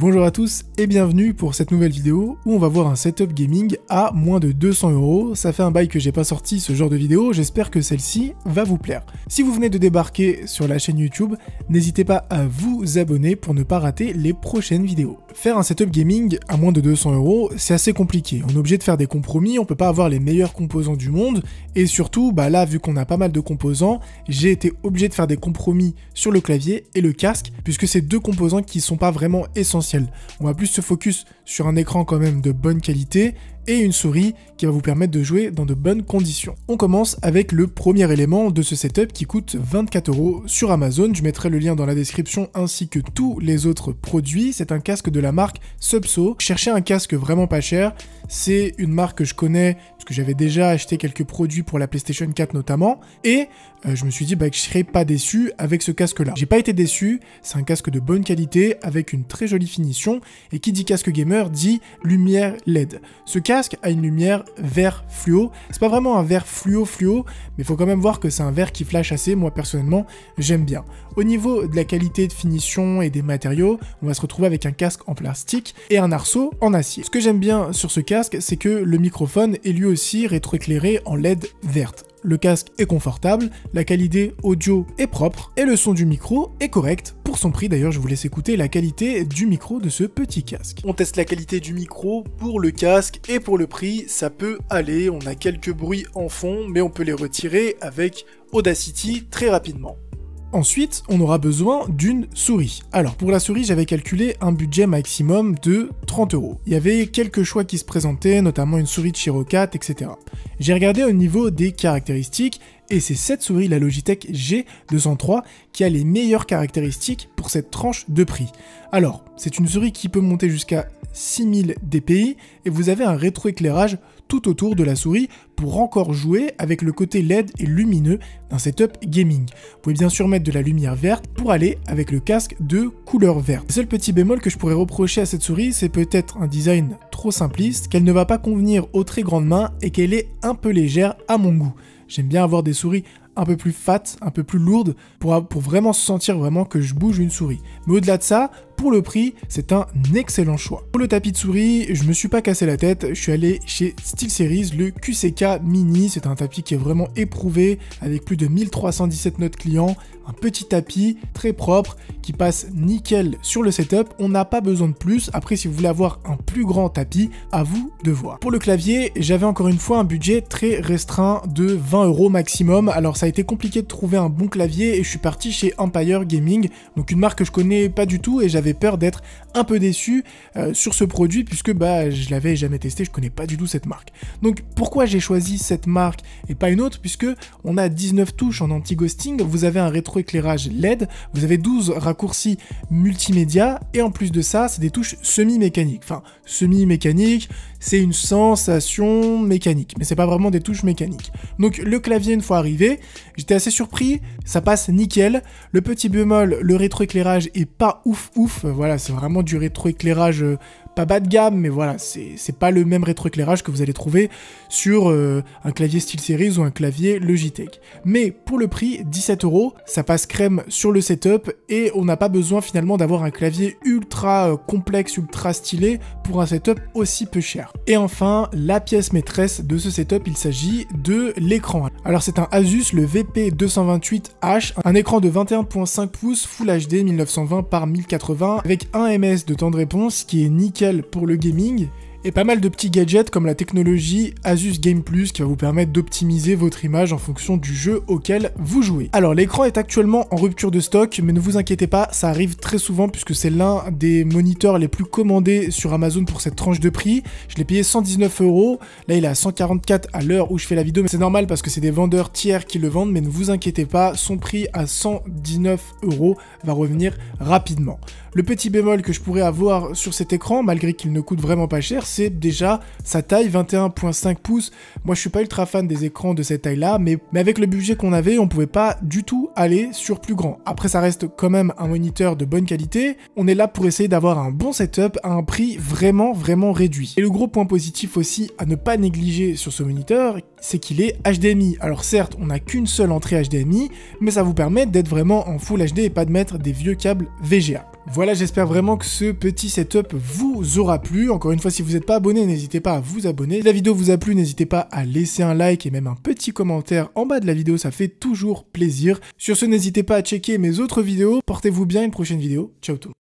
Bonjour à tous et bienvenue pour cette nouvelle vidéo où on va voir un setup gaming à moins de 200 €. Ça fait un bail que j'ai pas sorti ce genre de vidéo, j'espère que celle-ci va vous plaire. Si vous venez de débarquer sur la chaîne YouTube, n'hésitez pas à vous abonner pour ne pas rater les prochaines vidéos. Faire un setup gaming à moins de 200 €, c'est assez compliqué. On est obligé de faire des compromis, on peut pas avoir les meilleurs composants du monde et surtout, là vu qu'on a pas mal de composants, j'ai été obligé de faire des compromis sur le clavier et le casque puisque c'est deux composants qui sont pas vraiment essentiels. On va plus se focus sur un écran quand même de bonne qualité et une souris qui va vous permettre de jouer dans de bonnes conditions. On commence avec le premier élément de ce setup qui coûte 24 € sur Amazon. Je mettrai le lien dans la description ainsi que tous les autres produits. C'est un casque de la marque Subso. Cherchez un casque vraiment pas cher. C'est une marque que je connais parce que j'avais déjà acheté quelques produits pour la PlayStation 4 notamment. Et je me suis dit que je serais pas déçu avec ce casque-là. J'ai pas été déçu. C'est un casque de bonne qualité avec une très jolie finition. Et qui dit casque gamer dit lumière LED. Ce casque a une lumière vert fluo. C'est pas vraiment un vert fluo, mais il faut quand même voir que c'est un vert qui flash assez. Moi personnellement, j'aime bien. Au niveau de la qualité de finition et des matériaux, on va se retrouver avec un casque en plastique et un arceau en acier. Ce que j'aime bien sur ce casque, c'est que le microphone est lui aussi rétroéclairé en LED verte. Le casque est confortable, la qualité audio est propre et le son du micro est correct. Pour son prix d'ailleurs, je vous laisse écouter la qualité du micro de ce petit casque. On teste la qualité du micro pour le casque et pour le prix, ça peut aller. On a quelques bruits en fond, mais on peut les retirer avec Audacity très rapidement. Ensuite, on aura besoin d'une souris. Alors, pour la souris, j'avais calculé un budget maximum de 30 €. Il y avait quelques choix qui se présentaient, notamment une souris de Chirocat, etc. J'ai regardé au niveau des caractéristiques, et c'est cette souris, la Logitech G203, qui a les meilleures caractéristiques pour cette tranche de prix. Alors, c'est une souris qui peut monter jusqu'à 6000 dpi, et vous avez un rétroéclairage tout autour de la souris pour encore jouer avec le côté LED et lumineux d'un setup gaming. Vous pouvez bien sûr mettre de la lumière verte pour aller avec le casque de couleur verte. Le seul petit bémol que je pourrais reprocher à cette souris, c'est peut-être un design trop simpliste, qu'elle ne va pas convenir aux très grandes mains et qu'elle est un peu légère à mon goût. J'aime bien avoir des souris un peu plus fat, un peu plus lourdes, pour vraiment sentir vraiment que je bouge une souris. Mais au-delà de ça, pour le prix, c'est un excellent choix. Pour le tapis de souris, je me suis pas cassé la tête, je suis allé chez SteelSeries, le QCK Mini, c'est un tapis qui est vraiment éprouvé, avec plus de 1317 notes clients, un petit tapis très propre, qui passe nickel sur le setup, on n'a pas besoin de plus. Après, si vous voulez avoir un plus grand tapis, à vous de voir. Pour le clavier, j'avais encore une fois un budget très restreint de 20 € maximum, alors ça a été compliqué de trouver un bon clavier et je suis parti chez Empire Gaming, donc une marque que je connais pas du tout et j'avais peur d'être un peu déçu sur ce produit puisque je l'avais jamais testé, je connais pas du tout cette marque. Donc pourquoi j'ai choisi cette marque et pas une autre, puisque on a 19 touches en anti-ghosting, vous avez un rétroéclairage LED, vous avez 12 raccourcis multimédia et en plus de ça, c'est des touches semi-mécaniques. Enfin, semi-mécaniques, c'est une sensation mécanique, mais c'est pas vraiment des touches mécaniques. Donc le clavier, une fois arrivé, j'étais assez surpris, ça passe nickel. Le petit bémol, le rétroéclairage est pas ouf, voilà, c'est vraiment du rétroéclairage pas bas de gamme, mais voilà, c'est pas le même rétroéclairage que vous allez trouver sur un clavier SteelSeries ou un clavier Logitech. Mais pour le prix, 17 €, ça passe crème sur le setup et on n'a pas besoin finalement d'avoir un clavier ultra complexe, ultra stylé pour un setup aussi peu cher. Et enfin, la pièce maîtresse de ce setup, il s'agit de l'écran. Alors c'est un Asus, le VP228H, un écran de 21.5 pouces Full HD 1920 par 1080 avec 1 ms de temps de réponse qui est nickel pour le gaming et pas mal de petits gadgets comme la technologie Asus Game Plus qui va vous permettre d'optimiser votre image en fonction du jeu auquel vous jouez. Alors l'écran est actuellement en rupture de stock, mais ne vous inquiétez pas, ça arrive très souvent puisque c'est l'un des moniteurs les plus commandés sur Amazon pour cette tranche de prix. Je l'ai payé 119 €, là il est à 144 à l'heure où je fais la vidéo, mais c'est normal parce que c'est des vendeurs tiers qui le vendent, mais ne vous inquiétez pas, son prix à 119 € va revenir rapidement. Le petit bémol que je pourrais avoir sur cet écran, malgré qu'il ne coûte vraiment pas cher, c'est déjà sa taille, 21.5 pouces. Moi je suis pas ultra fan des écrans de cette taille là, mais avec le budget qu'on avait, on pouvait pas du tout aller sur plus grand. Après ça reste quand même un moniteur de bonne qualité, on est là pour essayer d'avoir un bon setup à un prix vraiment réduit. Et le gros point positif aussi à ne pas négliger sur ce moniteur, c'est qu'il est HDMI. Alors certes, on n'a qu'une seule entrée HDMI, mais ça vous permet d'être vraiment en Full HD et pas de mettre des vieux câbles VGA. Voilà, j'espère vraiment que ce petit setup vous aura plu. Encore une fois, si vous n'êtes pas abonné, n'hésitez pas à vous abonner. Si la vidéo vous a plu, n'hésitez pas à laisser un like et même un petit commentaire en bas de la vidéo, ça fait toujours plaisir. Sur ce, n'hésitez pas à checker mes autres vidéos. Portez-vous bien, une prochaine vidéo. Ciao tout le monde.